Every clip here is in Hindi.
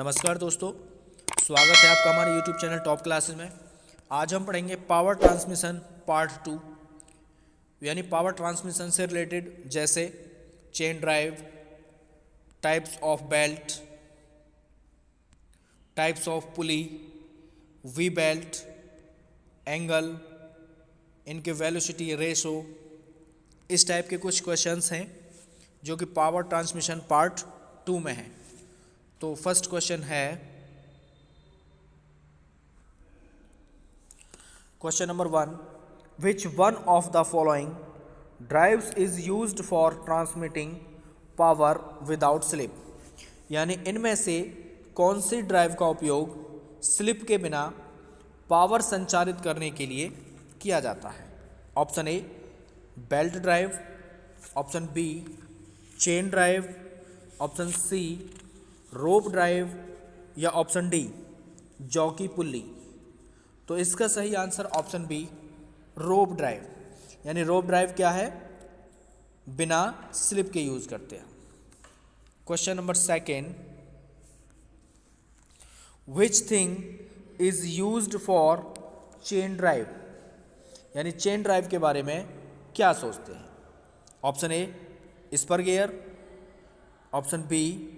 नमस्कार दोस्तों, स्वागत है आपका हमारे YouTube चैनल टॉप क्लासेस में। आज हम पढ़ेंगे पावर ट्रांसमिशन पार्ट 2, यानी पावर ट्रांसमिशन से रिलेटेड जैसे chain drive, types of belt, types of pulley, we belt, angle, इनके वेलोसिटी रेशो, इस टाइप के कुछ क्वेश्चंस हैं जो कि पावर ट्रांसमिशन पार्ट 2 में हैं। तो फर्स्ट क्वेश्चन है, question number 1, which one of the following drives is used for transmitting power without slip, यानी इनमें से कौन सी ड्राइव का उपयोग स्लिप के बिना पावर संचारित करने के लिए किया जाता है। Option A belt drive, option B chain drive, option C rope drive या ऑप्शन डी जॉकी पुल्ली। तो इसका सही answer option B rope drive, यानी रोप ड्राइव क्या है, बिना स्लिप के यूज करते हैं। Question number 2, which thing is used for chain drive, यानी चेन ड्राइव के बारे में क्या सोचते हैं। Option A spur gear, option B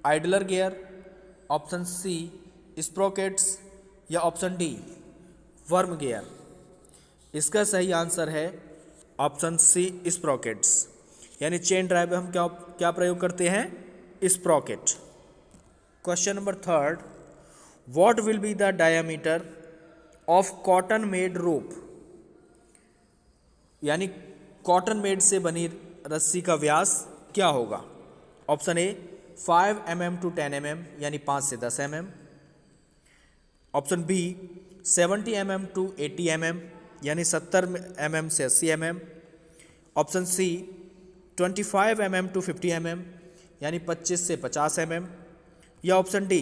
idler gear, option C sprockets या ऑप्शन डी वर्म गियर। इसका सही आंसर है ऑप्शन सी स्प्रोकेट्स, यानी चेन ड्राइव में हम क्या प्रयोग करते हैं, sprocket. Question number 3, what will be the diameter of cotton made rope, यानी कॉटन मेड से बनी रस्सी का व्यास क्या होगा। Option A 5 mm to 10 mm, यानी 5 से 10 mm, option B 70 mm to 80 mm, यानी 70 mm से 80 mm, option C 25 mm to 50 mm, यानी 25 से 50 mm, या option D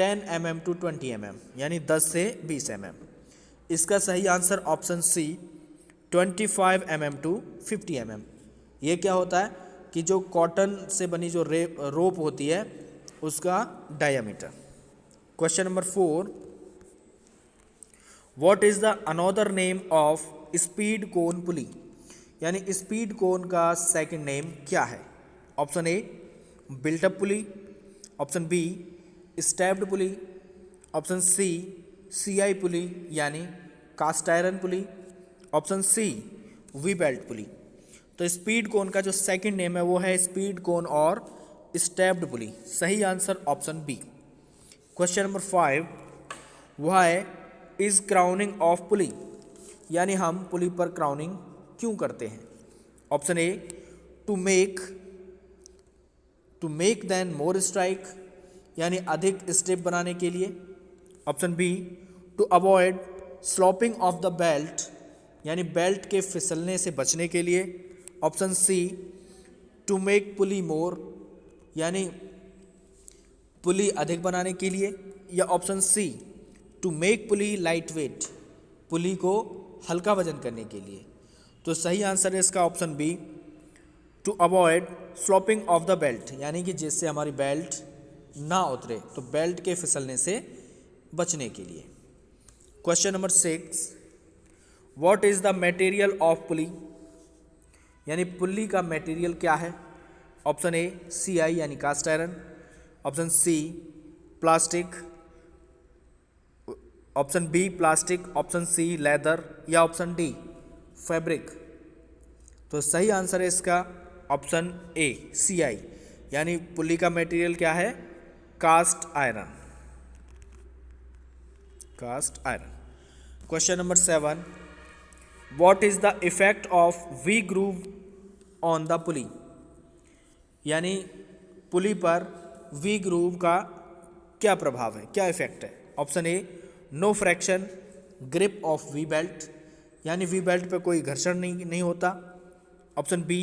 10 mm to 20 mm, यानी 10 से 20 mm। इसका सही answer option C 25 mm to 50 mm। ये क्या होता है कि जो कॉटन से बनी जो रोप होती है उसका diameter. Question number 4, what is the another name of speed cone pulley, यानी स्पीड कोन का सेकंड नेम क्या है। Option A built up pulley, option B stepped pulley, option C CI pulley यानी cast iron pulley, option C V belt pulley. तो स्पीड कोन का जो सेकंड नेम है वो है स्पीड कोन और स्टेप्ड पुली। सही answer option B. Question number 5, why is crowning of pulley, यानी हम पुली पर क्राउनिंग क्यों करते हैं। Option A to make then more strike, यानी अधिक स्टेप बनाने के लिए, option B to avoid sloping of the belt, यानी बेल्ट के फिसलने से बचने के लिए, option C to make pulley more, यानी पुली अधिक बनाने के लिए, या option C to make pulley light weight, पुली को हल्का वजन करने के लिए। तो सही आंसर है इसका option B to avoid sloping of the belt, यानी कि जिससे हमारी बेल्ट ना उतरे, तो बेल्ट के फिसलने से बचने के लिए। Question number 6, what is the material of pulley, यानी पुल्ली का मटेरियल क्या है। ऑप्शन ए सीआई यानी cast iron, option C plastic, option B plastic, option C leather, या ऑप्शन डी फैब्रिक। तो सही आंसर है इसका ऑप्शन ए सीआई, यानी पुल्ली का मटेरियल क्या है, cast iron, cast iron. Question number 7, what is the effect of V groove on the pulley, यानी पुली पर वी ग्रूव का क्या प्रभाव है, क्या इफेक्ट है। Option A no fraction grip of V belt, यानी वी बेल्ट पे कोई घर्षण नहीं होता। Option B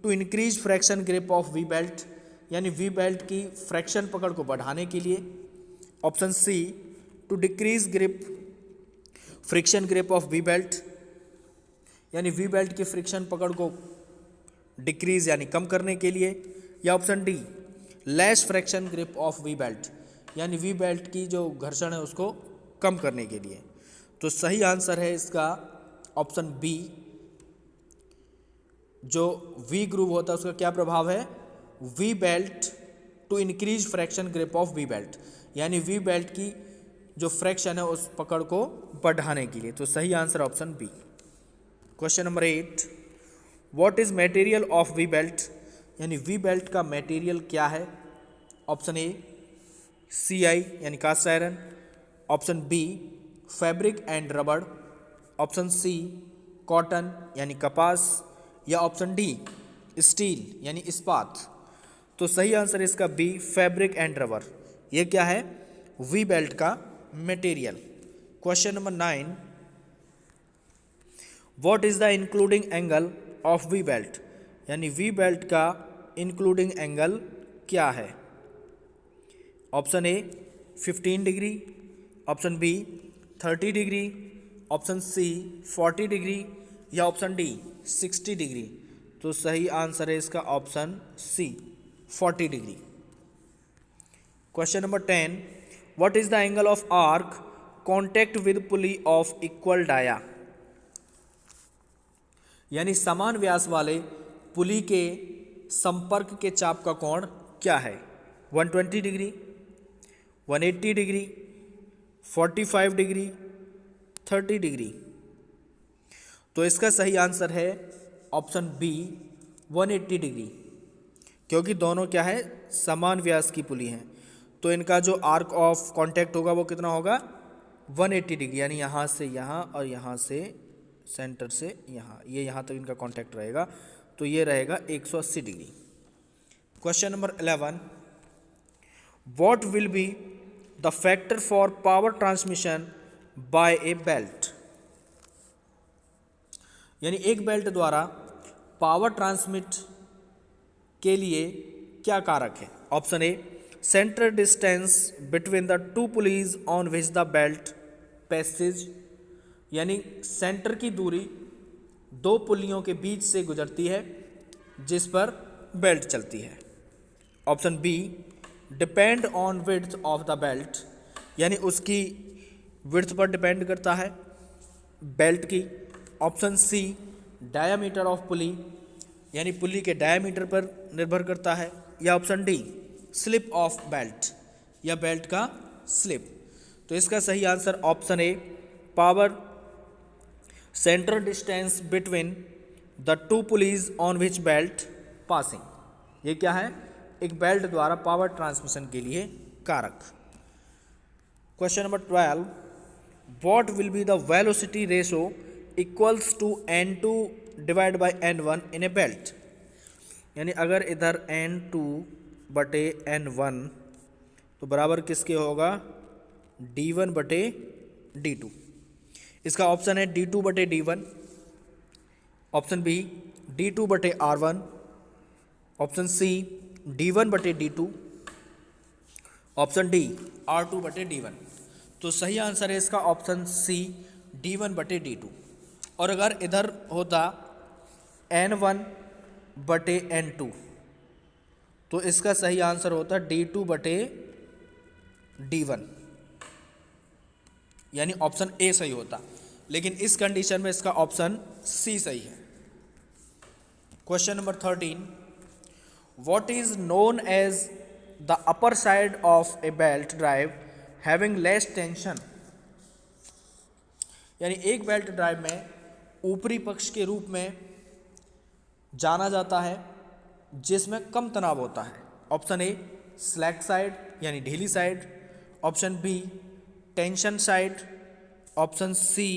to increase fraction grip of V belt, यानी वी बेल्ट की फ्रैक्शन पकड़ को बढ़ाने के लिए। Option C to decrease grip friction grip of V belt, यानी वी बेल्ट की फ्रिक्शन पकड़ को डिक्रीज यानी कम करने के लिए, या option D less fraction grip of V belt, यानी वी बेल्ट की जो घर्षण है उसको कम करने के लिए। तो सही आंसर है इसका ऑप्शन बी। जो वी ग्रूव होता है उसका क्या प्रभाव है, V belt to increase fraction grip of V belt, यानी वी बेल्ट की जो फ्रैक्शन है उस पकड़ को बढ़ाने के लिए। तो सही answer option B. Question number 8, what is material of V belt, यानी वी बेल्ट का मटेरियल क्या है। ऑप्शन ए CI यानी cast iron, option B fabric and रबड़, ऑप्शन सी कॉटन यानी कपास, या ऑप्शन डी स्टील यानी इस्पात। तो सही आंसर इसका बी फैब्रिक एंड रबर। ये क्या है, वी बेल्ट का material. Question number 9, what is the including angle of V belt, यानी वी बेल्ट का इंक्लूडिंग एंगल क्या है। Option A 15 degree, option B 30 degree, option C 40 degree, या ऑप्शन डी 60 डिग्री। तो सही आंसर है इसका option C 40 degree. Question number 10, what is the angle of arc contact with pulley of equal dia, यानी समान व्यास वाले पुली के संपर्क के चाप का कोण क्या है। 120 डिग्री, 180 डिग्री, 45 डिग्री, 30 डिग्री। तो इसका सही आंसर है ऑप्शन बी 180 डिग्री, क्योंकि दोनों क्या है, समान व्यास की पुली हैं। तो इनका जो आर्क ऑफ कांटेक्ट होगा वो कितना होगा, 180 डिग्री, यानी यहाँ से यहाँ और यहाँ से सेंटर से यहाँ, ये यहाँ तक इनका कांटेक्ट रहेगा। तो ये रहेगा 180 degree. Question number 11, what will be the factor for power transmission by a belt, यानी एक बेल्ट द्वारा पावर ट्रांसमिट के लिए क्या कारक है। Option A centre distance between the two pulleys on which the belt passage, यानी सेंटर की दूरी दो पुलियों के बीच से गुजरती है जिस पर बेल्ट चलती है। Option B depend on width of the belt, यानी उसकी विड्थ पर डिपेंड करता है बेल्ट की। Option C diameter of pulley, यानी पुली के डायामीटर पर निर्भर करता है। या option D slip of belt, या बेल्ट का स्लिप। तो इसका सही answer option A power center distance between the two pulleys on which belt passing. ये क्या है, एक बेल्ट द्वारा पावर ट्रांसमिशन के लिए कारक। Question number 12, what will be the velocity ratio equals to N2 divide by N1 in a belt, यानी अगर इधर N2 बटे N1 तो बराबर किसके होगा, D1 बटे D2। इसका ऑप्शन है D2 बटे D1, ऑप्शन बी D2 बटे R1, ऑप्शन सी D1 बटे D2, ऑप्शन डी R2 बटे D1। तो सही आंसर है इसका ऑप्शन सी D1 बटे D2। और अगर इधर होता N1 बटे N2 तो इसका सही आंसर होता D2 बटे D1, यानी ऑप्शन ए सही होता, लेकिन इस कंडीशन में इसका ऑप्शन सी सही है। Question number 13, what is known as the upper side of a belt drive having less tension, यानी एक बेल्ट ड्राइव में ऊपरी पक्ष के रूप में जाना जाता है जिसमें कम तनाव होता है। ऑप्शन ए स्लैक साइड यानी ढीली side, option B tension side, option C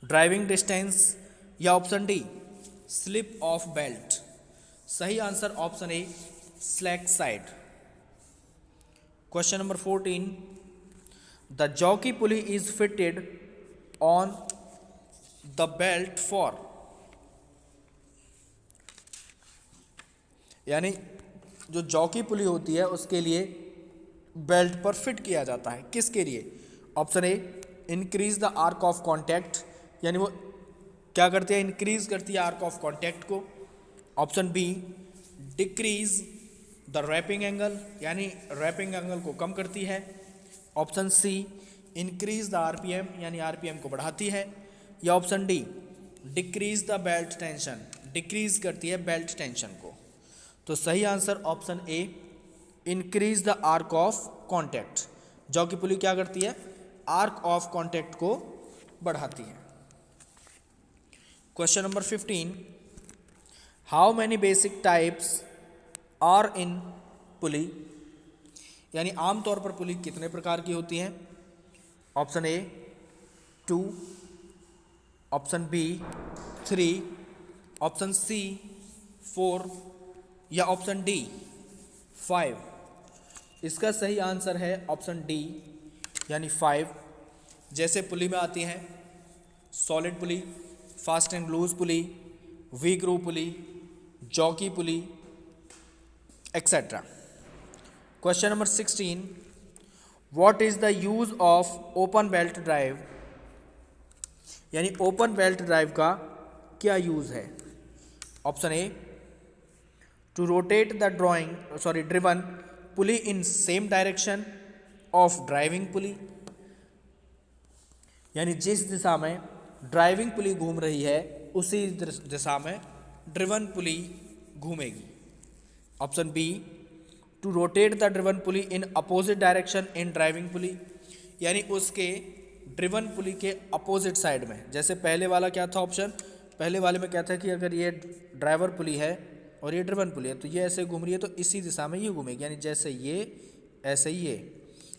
driving distance, या option D slip of belt. सही answer option A slack side. Question number 14, the jockey pulley is fitted on the belt for, यानी जो जॉकी पुली होती है उसके लिए बेल्ट पर फिट किया जाता है, किसके लिए। Option A increase the arc of contact, यानी वो क्या करती है, इंक्रीज करती है आर्क ऑफ कॉन्टैक्ट को। Option B decrease the wrapping angle, यानी रैपिंग एंगल को कम करती है। Option C, increase the RPM, यानी आरपीएम को बढ़ाती है। या option D, decrease the belt tension, decrease करती है बेल्ट टेंशन को। तो सही answer option A, increase the arc of contact. Jockey pulley क्या करती है? आर्क ऑफ कॉन्टैक्ट को बढ़ाती है। Question number 15, how many basic types are in pulley, यानी आमतौर पर पुली कितने प्रकार की होती हैं? Option A 2, option B 3, option C 4 या ऑप्शन डी 5। इसका सही आंसर है ऑप्शन डी, यानी 5। जैसे पुली में आती हैं solid pulley, fast and loose pulley, V groove pulley, jockey pulley, etcetera. Question number 16, what is the use of open belt drive, यानी ओपन बेल्ट ड्राइव का क्या यूज है? Option A, to rotate the driven pulley in same direction of driving pulley, यानी जिस दिशा में ड्राइविंग पुली घूम रही है उसी दिशा में ड्रिवन पुली घूमेगी। Option B, to rotate the driven pulley in opposite direction in driving pulley, यानी उसके ड्रिवन पुली के अपोजिट साइड में। जैसे पहले वाला क्या था ऑप्शन, पहले वाले में क्या था कि अगर ये ड्राइवर पुली है और ये ड्रिवन पुली है तो ये ऐसे घूम रही है तो इसी दिशा में ये घूमेगी, यानी जैसे ये ऐसे ही ये।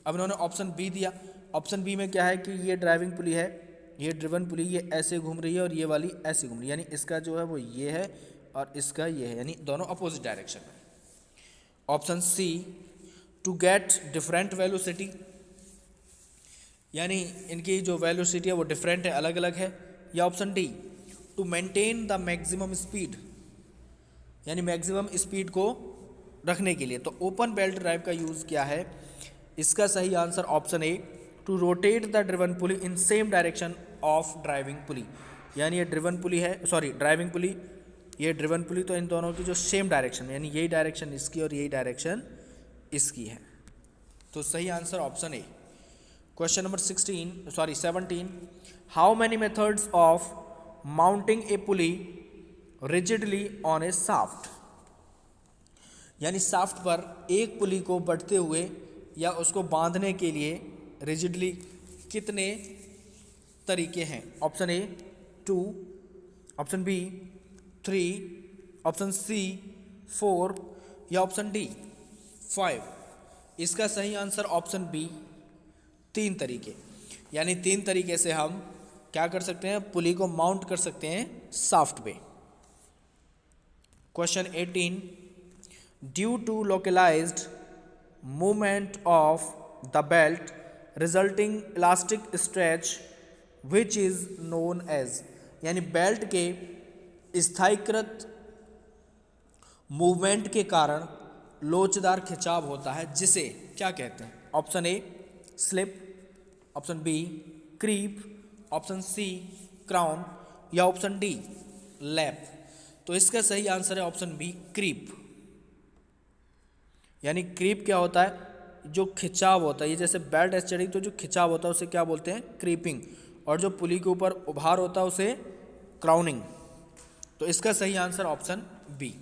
अब इन्होंने ऑप्शन बी दिया, ऑप्शन बी में क्या है कि ये ड्राइविंग पुली है, ये ड्रिवन पुली, ये ऐसे घूम रही है और ये वाली ऐसे घूम रही है, यानी इसका जो है वो ये है और इसका ये है, यानी दोनों अपोजिट डायरेक्शन में। Option C, to get different velocity, यानी इनकी जो वेलोसिटी है वो डिफरेंट है, अलग अलग है। या option D, to maintain the maximum speed, यानी मैक्सिमम स्पीड को रखने के लिए। तो ओपन बेल्ट ड्राइव का यूज़ क्या है? इसका सही answer option A, to rotate the driven pulley in same direction of driving pulley, यानी ये ड्रिवन पुली है, सॉरी ड्राइविंग पुली, ये ड्रिवन पुली, तो इन दोनों की जो सेम डायरेक्शन, यानी यही डायरेक्शन इसकी और यही डायरेक्शन इसकी है। तो सही answer option A. Question number 17, how many methods of mounting A pulley rigidly on A shaft, यानी शाफ्ट पर एक पुली को बढ़ते हुए या उसको बांधने के लिए रिजिडली कितने तरीके हैं? Option A 2, option B 3, option C 4 या ऑप्शन डी 5। इसका सही आंसर ऑप्शन बी, 3 तरीके, यानी 3 तरीके से हम क्या कर सकते हैं? पुली को माउंट कर सकते हैं शाफ्ट पे। Question 18, due to localized movement of the belt resulting elastic stretch which is known as, यानी बेल्ट के स्थायीकृत मूवमेंट के कारण लोचदार खिंचाव होता है, जिसे क्या कहते हैं? Option A slip, option B creep, option C crown या ऑप्शन डी लैप। तो इसका सही आंसर है ऑप्शन बी क्रीप, यानी क्रीप क्या होता है? जो खिंचाव होता है, ये जैसे बेल्ट ऐसे चढ़ी तो जो खिंचाव होता है उसे क्या बोलते हैं? क्रीपिंग। और जो पुली के ऊपर उभार होता है उसे क्राउनिंग। तो इसका सही आंसर ऑप्शन बी।